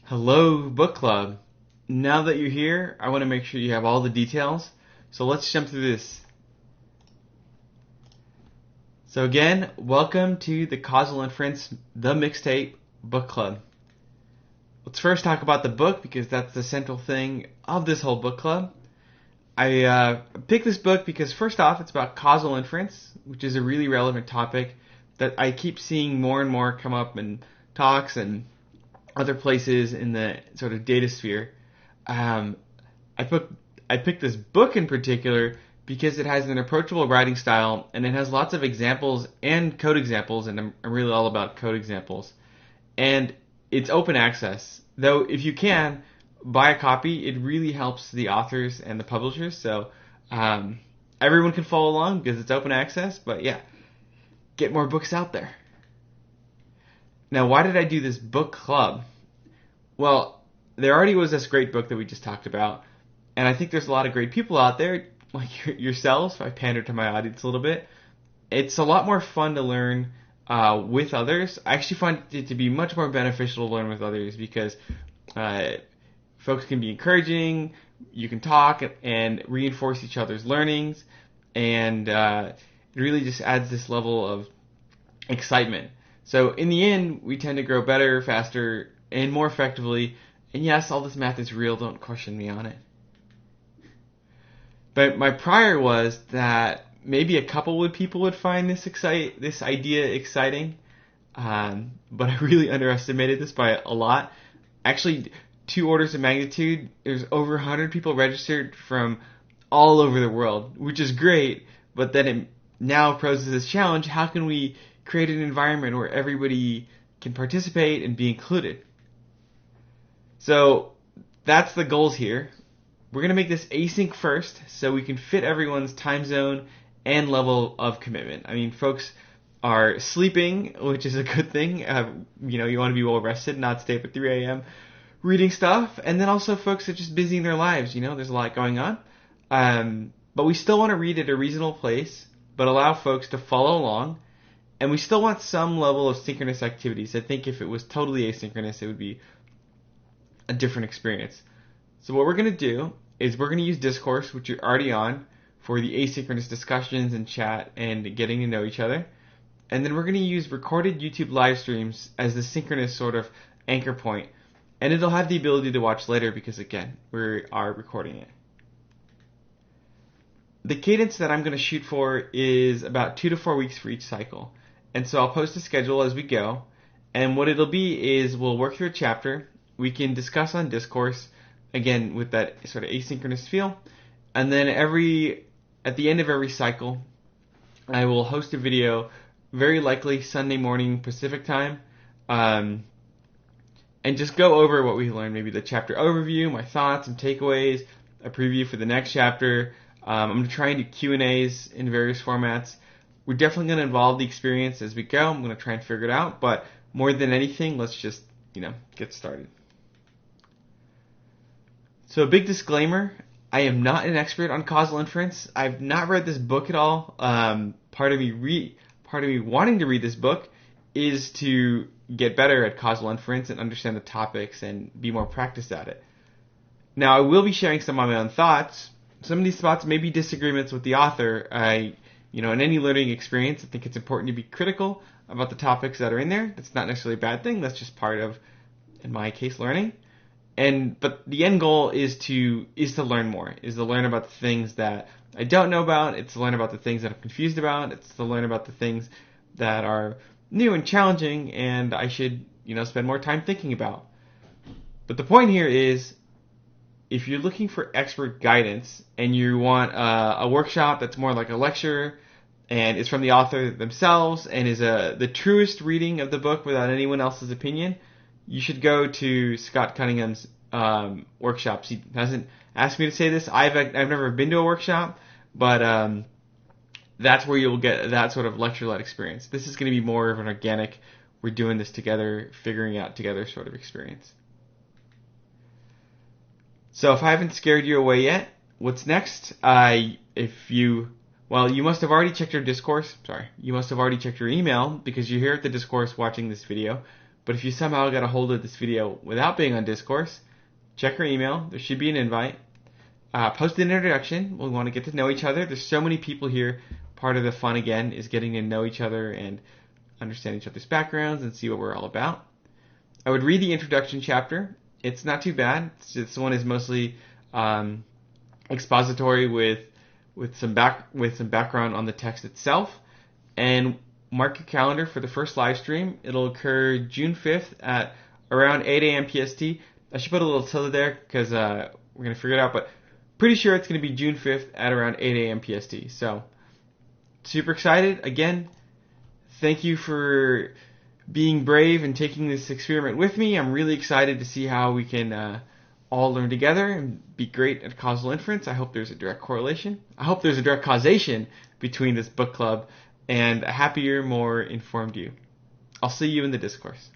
Hello, book club. Now that you're here, I want to make sure you have all the details. So let's jump through this. So again, welcome to the Causal Inference, the mixtape book club. Let's first talk about the book because that's the central thing of this whole book club. I picked this book because first off, it's about causal inference, which is a really relevant topic that I keep seeing more and more come up in talks and other places in the sort of data sphere. I picked this book in particular because it has an approachable writing style and it has lots of examples and code examples, and I'm really all about code examples. And it's open access, though if you can buy a copy, it really helps the authors and the publishers. So everyone can follow along because it's open access. But yeah, get more books out there. Now, why did I do this book club? Well, there already was this great book that we just talked about, and I think there's a lot of great people out there, like yourselves, if I pander to my audience a little bit. It's a lot more fun to learn with others. I actually find it to be much more beneficial to learn with others because folks can be encouraging, you can talk and reinforce each other's learnings, and it really just adds this level of excitement. So in the end, we tend to grow better, faster, and more effectively. And yes, all this math is real, don't question me on it. But my prior was that maybe a couple of people would find this idea exciting, but I really underestimated this by a lot. Actually, 2 orders of magnitude, there's over 100 people registered from all over the world, which is great, but then it now poses this challenge: how can we create an environment where everybody can participate and be included? So that's the goals here. We're going to make this async first so we can fit everyone's time zone and level of commitment. I mean, folks are sleeping, which is a good thing. You want to be well rested, not stay up at 3 a.m. reading stuff. And then also folks are just busy in their lives. There's a lot going on. But we still want to read at a reasonable pace, but allow folks to follow along. And we still want some level of synchronous activities. I think if it was totally asynchronous, it would be a different experience. So what we're going to do is we're going to use Discourse, which you're already on, for the asynchronous discussions and chat and getting to know each other. And then we're going to use recorded YouTube live streams as the synchronous sort of anchor point. And it'll have the ability to watch later because, again, we are recording it. The cadence that I'm going to shoot for is about 2 to 4 weeks for each cycle. And so I'll post a schedule as we go. And what it'll be is we'll work through a chapter. We can discuss on Discourse, again, with that sort of asynchronous feel. And then at the end of every cycle, I will host a video, very likely Sunday morning Pacific time, and just go over what we learned, maybe the chapter overview, my thoughts and takeaways, a preview for the next chapter. I'm going to try and do Q&As in various formats. We're definitely going to involve the experience as we go. I'm going to try and figure it out, but more than anything, let's just, get started. So a big disclaimer, I am not an expert on causal inference. I've not read this book at all. Part of me wanting to read this book is to get better at causal inference and understand the topics and be more practiced at it. Now, I will be sharing some of my own thoughts. Some of these thoughts may be disagreements with the author. In any learning experience, I think it's important to be critical about the topics that are in there. That's not necessarily a bad thing. That's just part of, in my case, learning. But the end goal is to learn more, is to learn about the things that I don't know about. It's to learn about the things that I'm confused about. It's to learn about the things that are new and challenging and I should, spend more time thinking about. But the point here is, if you're looking for expert guidance and you want a workshop that's more like a lecture and it's from the author themselves and is the truest reading of the book without anyone else's opinion, you should go to Scott Cunningham's workshops. He hasn't asked me to say this. I've never been to a workshop, but that's where you'll get that sort of lecture-led experience. This is going to be more of an organic, we're doing this together, figuring out together sort of experience. So if I haven't scared you away yet, what's next? You must have already checked your Discourse. You must have already checked your email because you're here at the Discourse watching this video. But if you somehow got a hold of this video without being on Discourse, check our email. There should be an invite. Post an introduction. We want to get to know each other. There's so many people here. Part of the fun, again, is getting to know each other and understand each other's backgrounds and see what we're all about. I would read the introduction chapter. It's not too bad. This one is mostly expository with some background on the text itself. And mark your calendar for the first live stream. It'll occur June 5th at around 8 a.m. PST. I should put a little tilde there because we're going to figure it out, but pretty sure it's going to be June 5th at around 8 a.m. PST. So, super excited. Again, thank you for being brave and taking this experiment with me. I'm really excited to see how we can all learn together and be great at causal inference. I hope there's a direct correlation. I hope there's a direct causation between this book club and a happier, more informed you. I'll see you in the discourse.